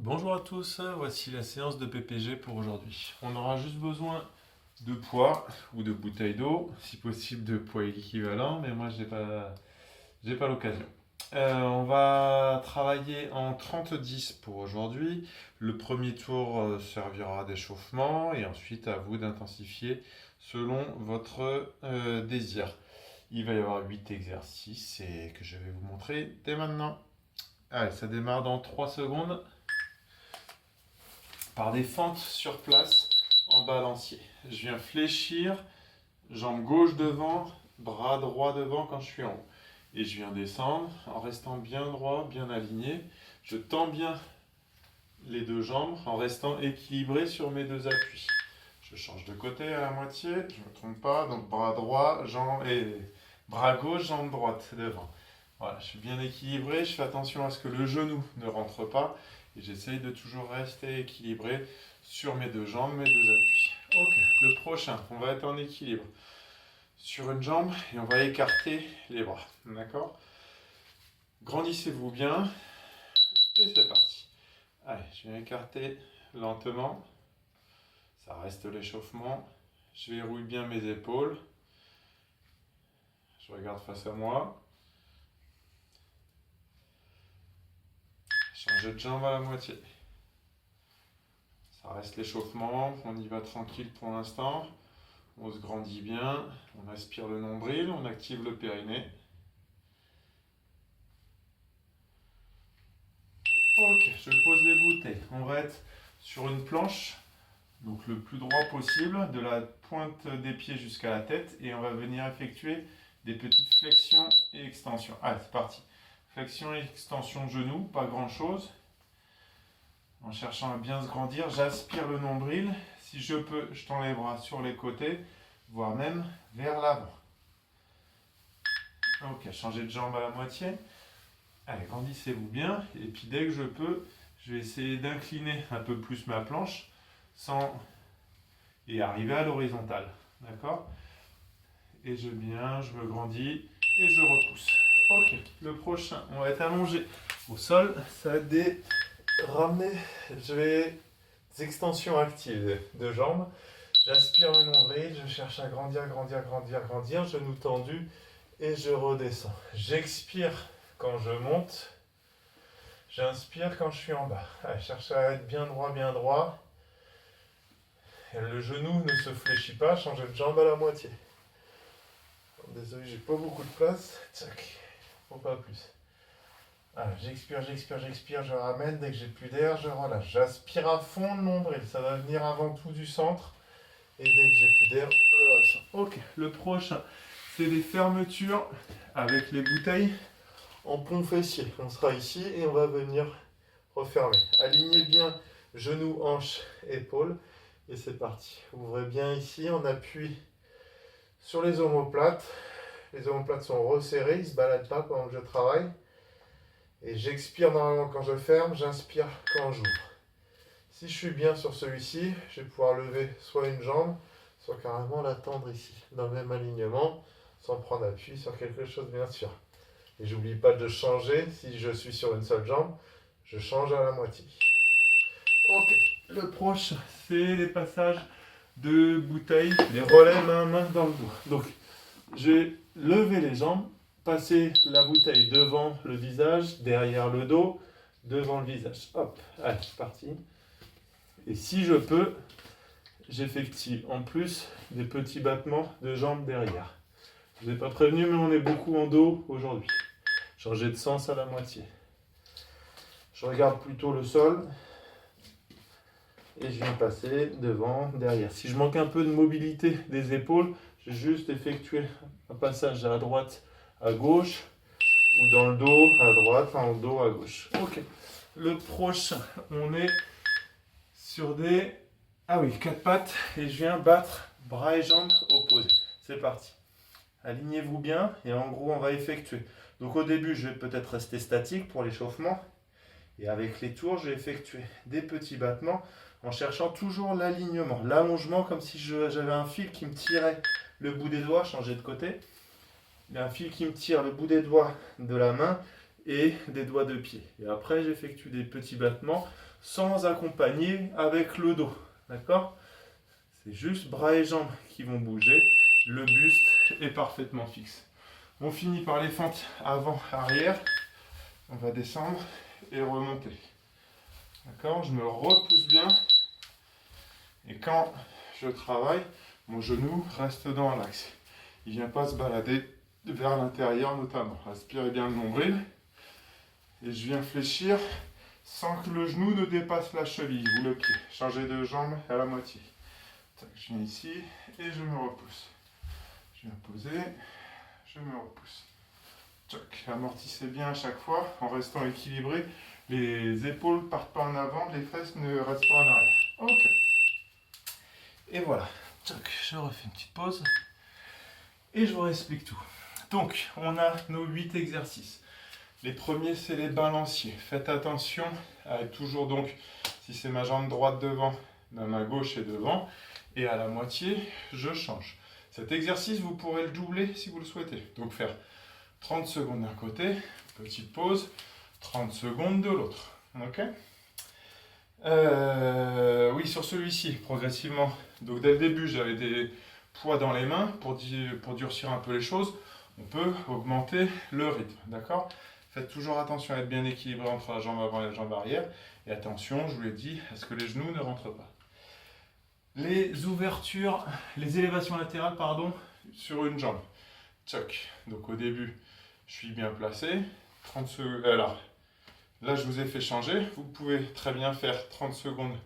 Bonjour à tous, voici la séance de PPG pour aujourd'hui. On aura juste besoin de poids ou de bouteilles d'eau, si possible de poids équivalent, mais moi j'ai pas l'occasion. On va travailler en 30-10 pour aujourd'hui. Le premier tour servira d'échauffement et ensuite à vous d'intensifier selon votre désir. Il va y avoir 8 exercices et que je vais vous montrer dès maintenant. Allez, ça démarre dans 3 secondes par des fentes sur place en balancier. Je viens fléchir, jambe gauche devant, bras droit devant quand je suis en haut. Et je viens descendre en restant bien droit, bien aligné. Je tends bien les deux jambes en restant équilibré sur mes deux appuis. Je change de côté à la moitié, je ne me trompe pas, donc bras droit, jambe et bras gauche, jambe droite devant. Voilà, je suis bien équilibré, je fais attention à ce que le genou ne rentre pas et j'essaye de toujours rester équilibré sur mes deux jambes, mes deux appuis. Ok, le prochain, on va être en équilibre sur une jambe et on va écarter les bras. D'accord? Grandissez-vous bien et c'est parti. Allez, je viens écarter lentement. Ça reste l'échauffement. Je verrouille bien mes épaules. Je regarde face à moi. Changer de jambe à la moitié. Ça reste l'échauffement. On y va tranquille pour l'instant. On se grandit bien. On aspire le nombril. On active le périnée. Ok, je pose les bouteilles. On va être sur une planche. Donc le plus droit possible, de la pointe des pieds jusqu'à la tête. Et on va venir effectuer des petites flexions et extensions. Allez, c'est parti. Flexion et extension de genoux, pas grand chose. En cherchant à bien se grandir, j'aspire le nombril. Si je peux, je tends les bras sur les côtés, voire même vers l'avant. Ok, changer de jambe à la moitié. Allez, grandissez-vous bien. Et puis dès que je peux, je vais essayer d'incliner un peu plus ma planche sans et arriver à l'horizontale. D'accord? Et je me grandis et je repousse. Ok, le prochain, on va être allongé au sol. Ça va être des ramener. Je vais des extensions actives de jambes. J'aspire le nombril, je cherche à grandir, grandir, grandir, grandir. Genou tendu et je redescends. J'expire quand je monte. J'inspire quand je suis en bas. Allez, cherche à être bien droit, bien droit. Le genou ne se fléchit pas, changez de jambe à la moitié. Désolé, j'ai pas beaucoup de place. Tac, faut pas plus. Alors, j'expire, j'expire, j'expire, je ramène. Dès que j'ai plus d'air, je relâche. J'aspire à fond le nombril. Ça va venir avant tout du centre. Et dès que j'ai plus d'air, je relâche. Ok, le prochain, c'est des fermetures avec les bouteilles en pont fessier. On sera ici et on va venir refermer. Alignez bien genoux, hanches, épaules. Et c'est parti. Ouvrez bien ici, on appuie sur les omoplates. Les omoplates sont resserrées, ils ne se baladent pas pendant que je travaille. Et j'expire normalement quand je ferme, j'inspire quand j'ouvre. Si je suis bien sur celui-ci, je vais pouvoir lever soit une jambe, soit carrément la tendre ici, dans le même alignement, sans prendre appui sur quelque chose bien sûr. Et j'oublie pas de changer, si je suis sur une seule jambe, je change à la moitié. Ok, le prochain, c'est les passages de bouteilles, les relais main dans le dos. Donc, je vais lever les jambes, passer la bouteille devant le visage, derrière le dos, devant le visage. Hop, allez, c'est parti. Et si je peux, j'effectue en plus des petits battements de jambes derrière. Je ne vous ai pas prévenu, mais on est beaucoup en dos aujourd'hui. Changer de sens à la moitié. Je regarde plutôt le sol. Et je viens passer devant, derrière. Si je manque un peu de mobilité des épaules, je vais juste effectuer un passage à droite, à gauche, ou dans le dos, à droite, en dos, à gauche. Ok. Le prochain, on est sur des... Ah oui, 4 pattes, et je viens battre bras et jambes opposés. C'est parti. Alignez-vous bien, et en gros, on va effectuer. Donc au début, je vais peut-être rester statique pour l'échauffement. Et avec les tours, je vais effectuer des petits battements en cherchant toujours l'alignement, l'allongement, comme si j'avais un fil qui me tirait le bout des doigts, changer de côté. Il y a un fil qui me tire le bout des doigts de la main et des doigts de pied. Et après, j'effectue des petits battements sans accompagner avec le dos. D'accord? C'est juste bras et jambes qui vont bouger. Le buste est parfaitement fixe. On finit par les fentes avant-arrière. On va descendre et remonter. D'accord? Je me repousse bien. Et quand je travaille, mon genou reste dans l'axe. Il ne vient pas se balader vers l'intérieur notamment. Aspirez bien le nombril. Et je viens fléchir sans que le genou ne dépasse la cheville ou le pied. Changer de jambe à la moitié. Je viens ici et je me repousse. Je viens poser, je me repousse. Amortissez bien à chaque fois en restant équilibré. Les épaules ne partent pas en avant, les fesses ne restent pas en arrière. Ok. Et voilà. Je refais une petite pause. Et je vous réexplique tout. Donc, on a nos 8 exercices. Les premiers, c'est les balanciers. Faites attention à être toujours, donc, si c'est ma jambe droite devant, ma main gauche est devant. Et à la moitié, je change. Cet exercice, vous pourrez le doubler si vous le souhaitez. Donc, faire 30 secondes d'un côté, petite pause, 30 secondes de l'autre. Ok ? Oui, sur celui-ci, progressivement. Donc, dès le début, j'avais des poids dans les mains pour durcir un peu les choses. On peut augmenter le rythme, d'accord ? Faites toujours attention à être bien équilibré entre la jambe avant et la jambe arrière. Et attention, je vous l'ai dit, à ce que les genoux ne rentrent pas. Les ouvertures, les élévations latérales, pardon, sur une jambe. Tchoc. Donc au début, je suis bien placé. 30 secondes. Alors, là, je vous ai fait changer. Vous pouvez très bien faire 30 secondes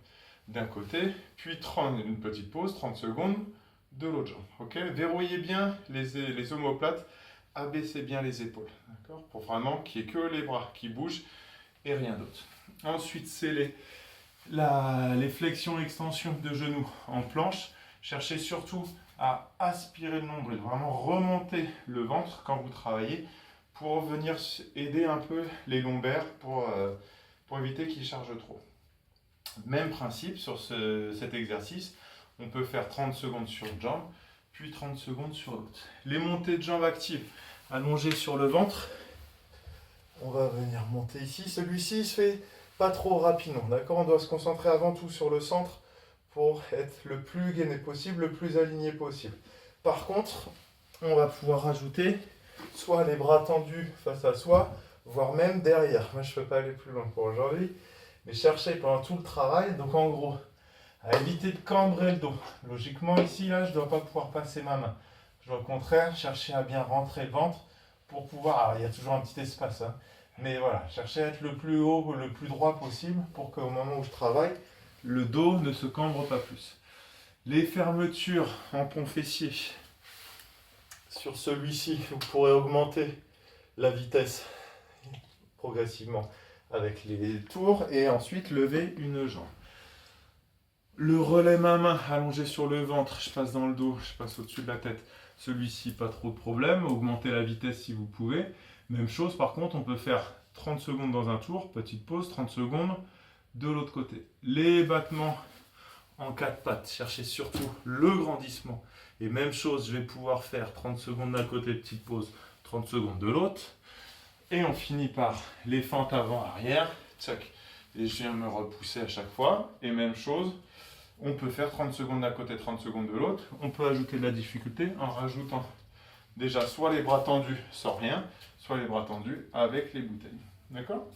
d'un côté, puis une petite pause, 30 secondes de l'autre jambe. Ok ? Verrouillez bien les omoplates, abaissez bien les épaules. D'accord ? Pour vraiment qu'il n'y ait que les bras qui bougent et rien d'autre. Ensuite, c'est les flexions-extensions de genoux en planche. Cherchez surtout à aspirer le nombril, vraiment remonter le ventre quand vous travaillez pour venir aider un peu les lombaires pour éviter qu'ils chargent trop. Même principe sur cet exercice, on peut faire 30 secondes sur une jambe, puis 30 secondes sur l'autre. Les montées de jambes actives, allongées sur le ventre. On va venir monter ici. Celui-ci, il se fait pas trop rapidement, d'accord ? On doit se concentrer avant tout sur le centre pour être le plus gainé possible, le plus aligné possible. Par contre, on va pouvoir rajouter soit les bras tendus face à soi, voire même derrière. Moi, je ne peux pas aller plus loin pour aujourd'hui, mais cherchez pendant tout le travail, donc en gros, à éviter de cambrer le dos. Logiquement, ici, là, je ne dois pas pouvoir passer ma main. Je dois au contraire chercher à bien rentrer le ventre pour pouvoir... Alors, il y a toujours un petit espace, hein. Mais voilà, cherchez à être le plus haut, le plus droit possible pour qu'au moment où je travaille, le dos ne se cambre pas plus. Les fermetures en pont fessier. Sur celui-ci, vous pourrez augmenter la vitesse progressivement avec les tours et ensuite lever une jambe. Le relais main-main allongé sur le ventre, je passe dans le dos, je passe au-dessus de la tête. Celui-ci, pas trop de problème. Augmentez la vitesse si vous pouvez. Même chose, par contre, on peut faire 30 secondes dans un tour, petite pause, 30 secondes de l'autre côté. Les battements en 4 pattes, cherchez surtout le grandissement. Et même chose, je vais pouvoir faire 30 secondes d'un côté, petite pause, 30 secondes de l'autre. Et on finit par les fentes avant-arrière. Tchac. Et je viens me repousser à chaque fois. Et même chose, on peut faire 30 secondes d'un côté, 30 secondes de l'autre. On peut ajouter de la difficulté en rajoutant déjà soit les bras tendus sans rien, soit les bras tendus avec les bouteilles. D'accord ?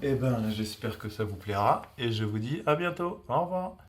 Eh bien, j'espère que ça vous plaira. Et je vous dis à bientôt. Au revoir.